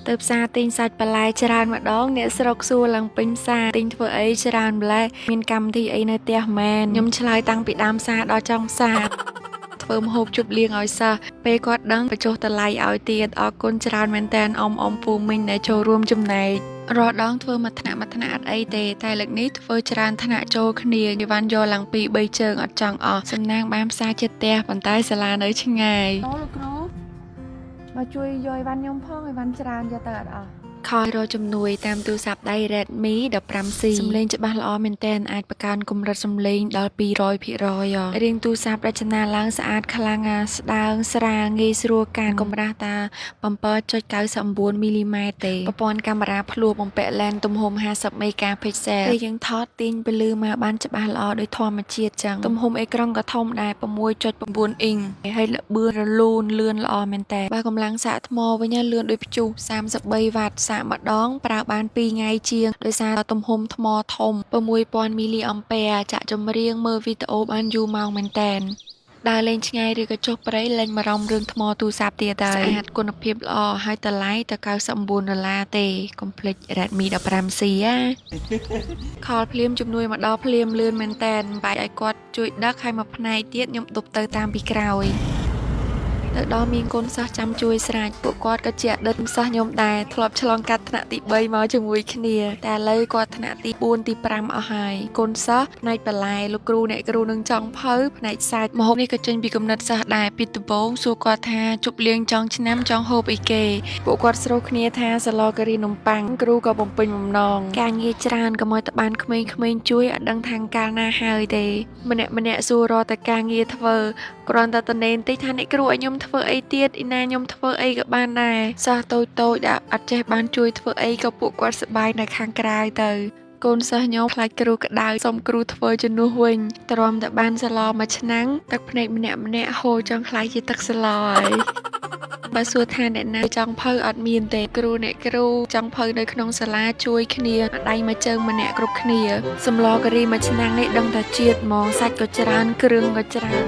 ទៅផ្សារទិញសាច់បន្លែច្រើនម្ដងអ្នកស្រុកសួរឡើងពេញផ្សារទិញធ្វើអីច្រើនម្ល៉េះមានកម្មវិធីអីនៅផ្ទះមែនខ្ញុំឆ្លើយតាំងពីដើមផ្សារដល់ចុងផ្សារធ្វើម្ហូបជប់លៀងឲ្យសិស្សពេលគាត់ដឹងបញ្ចុះតម្លៃឲ្យទៀតអរគុណច្រើនមែនតើអ៊ំពូមីងដែលចូលរួមចំណែករាល់ដងធ្វើមួយថ្នាក់អត់អីទេតែលើកនេះធ្វើច្រើនថ្នាក់ចូលគ្នាយវ៉ាន់យកឡើងពី3ជើងអត់ចង់អស់សំណាងបានផ្សារចិត្តផ្ទះប៉ុន្តែសាលានៅឆ្ងាយអូលោកគ្រូមកជួយយកអីវ៉ាន់ខ្ញុំផងអីវ៉ាន់ច្រើនយកទៅអត់អស់ខលរកជំនួយតាមទូរស័ព្ទដៃ Redmi 15C សំឡេងច្បាស់ល្អមែនទែនអាចបង្កើនកម្រិតសំឡេងដល់200%រៀងទូរស័ព្ទរចនាឡើងស្អាតខ្លាំងស្ដើងស្រាលងាយស្រួលកាន់កម្រាស់តា 7.99 មីលីម៉ែត្រទេប្រព័ន្ធកាមេរ៉ាភ្លោះបំពាក់ lens ទំហំ50 megapixel ពេលយើងថតទាញពន្លឺមកបានច្បាស់ល្អដោយធម្មជាតិចឹងទំហំអេក្រង់ក៏ធំដែរ 6.9 អ៊ីងហើយល្បឿនរលូនលឿនល្អមែនតើបើកម្លាំងសាកថ្មវិញលឿនដូចព្យុះ33វ៉ាត់សាកម្ដងប្រើបាន2ថ្ងៃជាងដោយសារទំហំថ្មធំ 6000 មីលីអាំពែចាក់ចម្រៀងមើលវីដេអូបានយូរម៉ោងមែនតើដើរលេងឆ្ងាយឬក៏ចុះព្រៃលេងបារម្ភរឿងថ្មទូរស័ព្ទទៀតហើយស្អាតគុណភាពល្អហើយតម្លៃទៅ$99ទេកុំភ្លេច Redmi 15C ខលភ្លាមជំនួយមកដល់ភ្លាមលឿនមែនតើបាយឲ្យគាត់ជួយដឹកឲ្យមកផ្នែកទៀតខ្ញុំដប់ទៅតាមពីក្រោយទៅដល់មានកូនសិស្សចាំជួយស្រាច់ពួកគាត់ក៏ជាអតីតសិស្សខ្ញុំដែរធ្លាប់ឆ្លងកាត់ថ្នាក់ទី3មកជាមួយគ្នាតែឥឡូវគាត់ថ្នាក់ទី4ទី5អស់ហើយកូនសិស្សផ្នែកបន្លែលោកគ្រូអ្នកគ្រូនឹងចង់ភៅផ្នែកសាច់ម្ហូបនេះក៏ចេញពីគំនិតសិស្សដែរពីដំបូងសួរគាត់ថាជប់លៀងចង់ឆ្នាំចង់ហូបអីគេពួកគាត់ស្រុះគ្នាថាសាឡការីនំប៉័ងគ្រូក៏បំពេញបំណងការងារច្រើនក៏មកទៅបានក្មេងៗជួយអត់ដឹងខាងកាលណាហើយទេម្នាក់សួររកតែការងារធ្វើគ្រាន់តែតនេនតិចថាអ្នកគ្រូឲ្យខ្ញុំធ្វើអីទៀតឯណាខ្ញុំធ្វើអីក៏បានដែរសិស្សតូចដែលអត់ចេះបានជួយធ្វើអីក៏ពួកគាត់សប្បាយនៅខាងក្រៅទៅកូនសិស្សខ្ញុំខ្លាចគ្រូក្តៅសុំគ្រូធ្វើជំនួសវិញទ្រាំតែបានសឡមួយឆ្នាំងទឹកភ្នែកម្នាក់ហូរចង់ខ្លាចជាទឹកសឡហើយបើសួរថាអ្នកណាចង់ភៅអត់មានទេគ្រូអ្នកគ្រូចង់ភៅនៅក្នុងសាលាជួយគ្នាដៃមួយជើងម្នាក់គ្រប់គ្នាសម្លការីមួយឆ្នាំងនេះដឹងតែជាតិហ្មងសាច់ក៏ច្រើនគ្រឿងក៏ច្រើន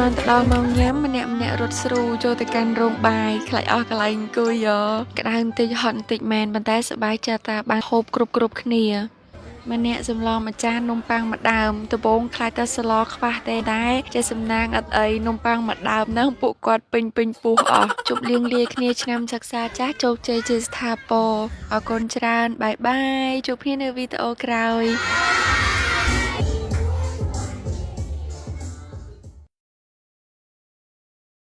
គ្រាន់តែដល់ម៉ោងញ៉ាំម្នាក់រត់ស្រូចូលទៅកាន់រោងបាយខ្លាចអស់កន្លែងអង្គុយក្តៅបន្តិចហត់បន្តិចមែនប៉ុន្តែសប្បាយចិត្តតាបានហូបគ្រប់គ្នាម្នាក់សម្លមួយចាននំប៉័ងមួយដើមដំបូងខ្លាចតែស្លខ្វះទេដែរចេះសំណាងអត់អីនំប៉័ងមួយដើមហ្នឹងពួកគាត់ពេញពោះអស់ជប់លៀងលាគ្នាឆ្នាំសិក្សាចាស់ជោគជ័យជាស្ថាពរអរគុណច្រើនបាយបាយជួបគ្នានៅវីដេអូក្រោយ